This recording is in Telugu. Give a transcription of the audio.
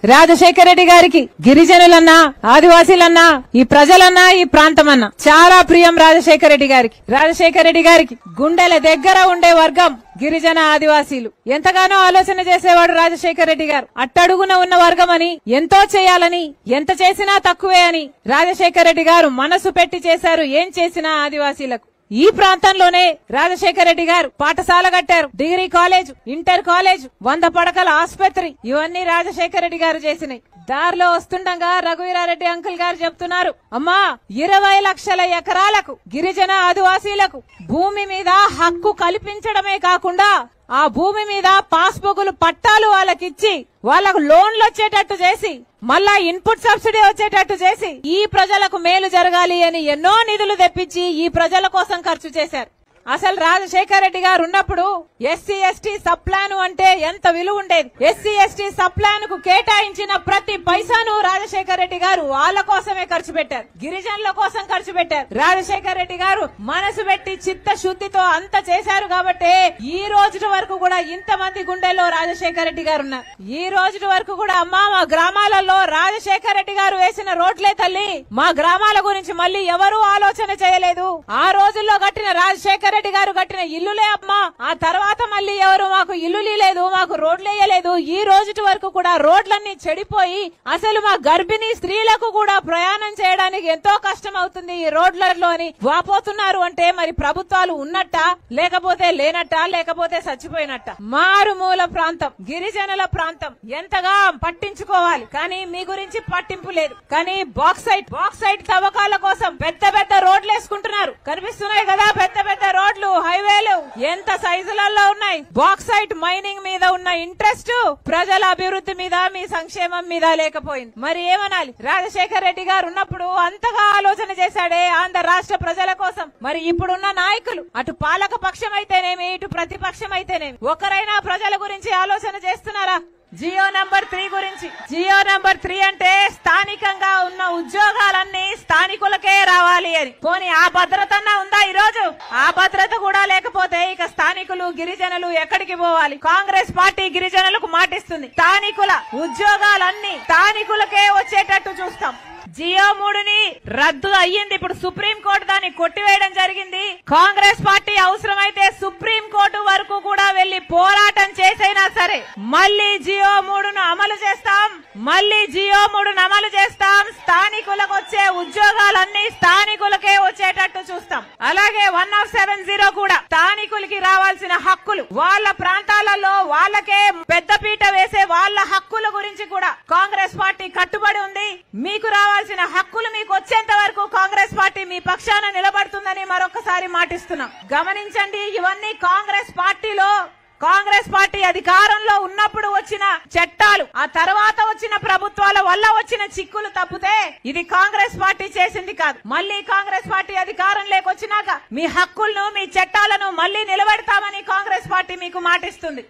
రాజశేఖర రెడ్డి గారికి గిరిజనులన్నా, ఆదివాసీలన్నా, ఈ ప్రజలన్నా, ఈ ప్రాంతమన్నా చాలా ప్రియం. రాజశేఖర రెడ్డి గారికి గుండెల దగ్గర ఉండే వర్గం గిరిజన ఆదివాసీలు. ఎంతగానో ఆలోచన చేసేవాడు రాజశేఖర రెడ్డి గారు. అట్టడుగున ఉన్న వర్గం అని, ఎంతో చేయాలని, ఎంత చేసినా తక్కువే అని రాజశేఖర రెడ్డి గారు మనసు పెట్టి చేశారు. ఏం చేసినా ఆదివాసీలకు. ఈ ప్రాంతంలోనే రాజశేఖర రెడ్డి గారు పాఠశాల కట్టారు, డిగ్రీ కాలేజ్, ఇంటర్ కాలేజ్, 100 పడకల ఆసుపత్రి, ఇవన్నీ రాజశేఖర రెడ్డి గారు చేసినాయి. దారిలో వస్తుండగా రఘువీరారెడ్డి అంకుల్ గారు చెప్తున్నారు, అమ్మా 20 లక్షల ఎకరాలకు గిరిజన ఆదివాసీలకు భూమి మీద హక్కు కల్పించడమే కాకుండా ఆ భూమి మీద పాస్బుక్లు పట్టాలు వాళ్ళకిచ్చి వాళ్ళకు లోన్లు వచ్చేటట్టు చేసి మళ్ళా ఇన్పుట్ సబ్సిడీ వచ్చేటట్టు చేసి ఈ ప్రజలకు మేలు జరగాలి అని ఎన్నో నిధులు తెప్పించి ఈ ప్రజల కోసం ఖర్చు చేశారు. అసలు రాజశేఖర రెడ్డి గారు ఉన్నప్పుడు ఎస్సీ ఎస్టీ సబ్ ప్లాన్ అంటే ఎంత విలువ ఉండేది. ఎస్సీ ఎస్టీ సబ్ ప్లాన్ కు కేటాయించిన ప్రతి పైసాను రాజశేఖర రెడ్డి గారు వాళ్ళ కోసమే ఖర్చు పెట్టారు, గిరిజనుల కోసం ఖర్చు పెట్టారు. రాజశేఖర రెడ్డి గారు మనసు పెట్టి చిత్తశుద్ధితో అంత చేశారు కాబట్టి ఈ రోజు వరకు కూడా ఇంతమంది గుండెల్లో రాజశేఖర రెడ్డి గారు ఉన్నారు. ఈ రోజు వరకు కూడా అమ్మా మా గ్రామాలలో రాజశేఖర రెడ్డి గారు వేసిన రోడ్లే తల్లి, మా గ్రామాల గురించి మళ్ళీ ఎవరూ ఆలోచన చేయలేదు. ఆ రోజుల్లో కట్టిన రాజశేఖర రెడ్డి గారు కట్టిన ఇల్లులే అమ్మా. ఆ తర్వాత మళ్ళీ ఎవరు మాకు ఇల్లు లేదు, మాకు రోడ్లు వేయలేదు. ఈ రోజు వరకు కూడా రోడ్లన్నీ చెడిపోయి అసలు మా గర్భిణీ స్త్రీలకు కూడా ప్రయాణం చేయడానికి ఎంతో కష్టం అవుతుంది ఈ రోడ్లలో అని వాపోతున్నారు. అంటే మరి ప్రభుత్వాలు ఉన్నట్ట, లేకపోతే లేనట్ట, లేకపోతే చచ్చిపోయినట్ట. మారుమూల ప్రాంతం, గిరిజనుల ప్రాంతం ఎంతగా పట్టించుకోవాలి, కానీ మీ గురించి పట్టింపు లేదు. కానీ బాక్సైట్ తవ్వకాల కోసం పెద్ద పెద్ద రోడ్లు వేసుకుంటున్నారు. కనిపిస్తున్నాయి కదా పెద్ద పెద్ద రోడ్లు, హైవేలు ఎంత సైజులలో ఉన్నాయి. బాక్సైట్ మైనింగ్ మీద ఉన్న ఇంట్రెస్ట్ ప్రజల అభివృద్ధి మీద, మీ సంక్షేమం మీద లేకపోయింది. మరి ఏమనాలి? రాజశేఖర రెడ్డి గారు ఉన్నప్పుడు అంతగా ఆలోచన చేశాడే ఆంధ్ర రాష్ట్ర ప్రజల కోసం. మరి ఇప్పుడున్న నాయకులు అటు పాలక పక్షం అయితేనేమి, ఇటు ప్రతిపక్షం అయితేనేమి ఒకరైనా ప్రజల గురించి ఆలోచన చేస్తున్నారా? జియో నంబర్ 3 గురించి. జియో నంబర్ 3 అంటే స్థానికంగా ఉన్న ఉద్యోగాలన్నీ స్థానికులకే రావాలి అని. పోనీ ఆ భద్రత ఉందా ఈ రోజు? ఆ భద్రత కూడా లేకపోతే ఇక స్థానికులు గిరిజనులు ఎక్కడికి పోవాలి? కాంగ్రెస్ పార్టీ గిరిజనులకు మాటిస్తుంది, స్థానికుల ఉద్యోగాలన్నీ స్థానికులకే వచ్చేటట్టు చూస్తాం. జియో 3ని రద్దు అయ్యింది. ఇప్పుడు సుప్రీంకోర్టు దాన్ని కొట్టివేయడం జరిగింది. కాంగ్రెస్ పార్టీ అవసరమైతే సుప్రీంకోర్టు వరకు కూడా వెళ్లి పోరాటం చేసైనా సరే మళ్ళీ జియో 3ను అమలు చేస్తాం. స్థానికులకు వచ్చే ఉద్యోగాలన్నీ స్థానికులకే వచ్చేటట్టు చూస్తాం. అలాగే 1070 కూడా స్థానికులకి రావాల్సిన హక్కులు, వాళ్ళ ప్రాంతాలలో వాళ్ళకే పెద్దపీట వేసే వాళ్ళ హక్కుల గురించి కూడా కాంగ్రెస్ పార్టీ కట్టుబడి ఉంది. మీకు రావాల్సిన హక్కులు మీకు వచ్చేంత వరకు కాంగ్రెస్ పార్టీ మీ పక్షాన నిలబడుతుందని మరొకసారి మాటిస్తున్నాం. గమనించండి, ఇవన్నీ కాంగ్రెస్ పార్టీ అధికారంలో ఉన్నప్పుడు వచ్చిన చట్టాలు, ఆ తర్వాత వచ్చిన ప్రభుత్వాల వల్ల వచ్చిన చిక్కులు తప్పితే ఇది కాంగ్రెస్ పార్టీ చేసింది కాదు. మళ్ళీ కాంగ్రెస్ పార్టీ అధికారం లేకొచ్చినాక మీ హక్కులను, మీ చట్టాలను మళ్ళీ నిలబెడతామని కాంగ్రెస్ పార్టీ మీకు మాటిస్తుంది.